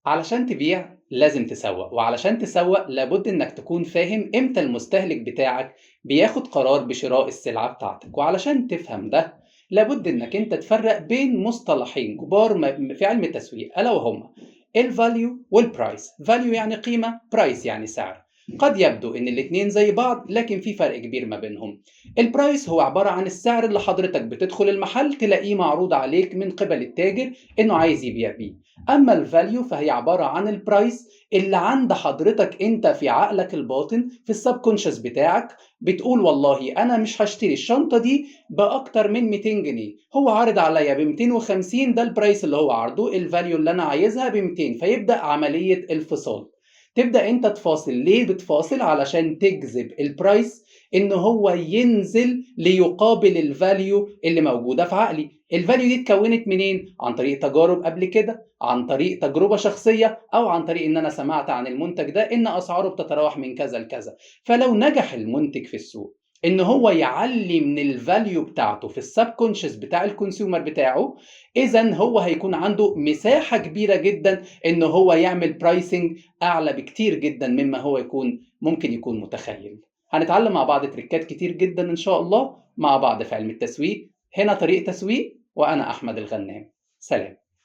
علشان تبيع لازم تسوق، وعلشان تسوق لابد إنك تكون فاهم إمتى المستهلك بتاعك بياخد قرار بشراء السلعة بتاعتك، وعلشان تفهم ده لابد إنك أنت تفرق بين مصطلحين كبار في علم التسويق ألا وهما الفاليو والبرايس. فاليو يعني قيمة، برايس يعني سعر. قد يبدو إن الاتنين زي بعض لكن في فرق كبير ما بينهم. البرايس هو عبارة عن السعر اللي حضرتك بتدخل المحل تلاقيه معروض عليك من قبل التاجر إنه عايز يبيع بيه. اما الفاليو فهي عباره عن البرايس اللي عند حضرتك انت في عقلك الباطن في السبكونشس بتاعك، بتقول والله انا مش هشتري الشنطه دي باكتر من 200 جنيه، هو عارض عليا ب 250، ده البرايس اللي هو عارضه، الفاليو اللي انا عايزها ب 200. فيبدا عمليه الفصال، تبدا انت تفاصل. ليه بتفاصل؟ علشان تجذب البرايس ان هو ينزل ليقابل الفاليو اللي موجوده في عقلي. الفاليو دي اتكونت منين؟ عن طريق تجارب قبل كده، عن طريق تجربة شخصية، أو عن طريق إن أنا سمعت عن المنتج ده إن أسعاره بتتراوح من كذا لكذا. فلو نجح المنتج في السوق إن هو يعلي من الفاليو بتاعته في السبكونشس بتاع الكونسيومر بتاعه، إذا هو هيكون عنده مساحة كبيرة جدا إن هو يعمل برايسنج أعلى بكتير جدا مما هو ممكن يكون متخيل. هنتعلم مع بعض تريكات كتير جدا إن شاء الله مع بعض في علم التسويق. هنا طريق تسويق، وأنا أحمد الغنام. سلام.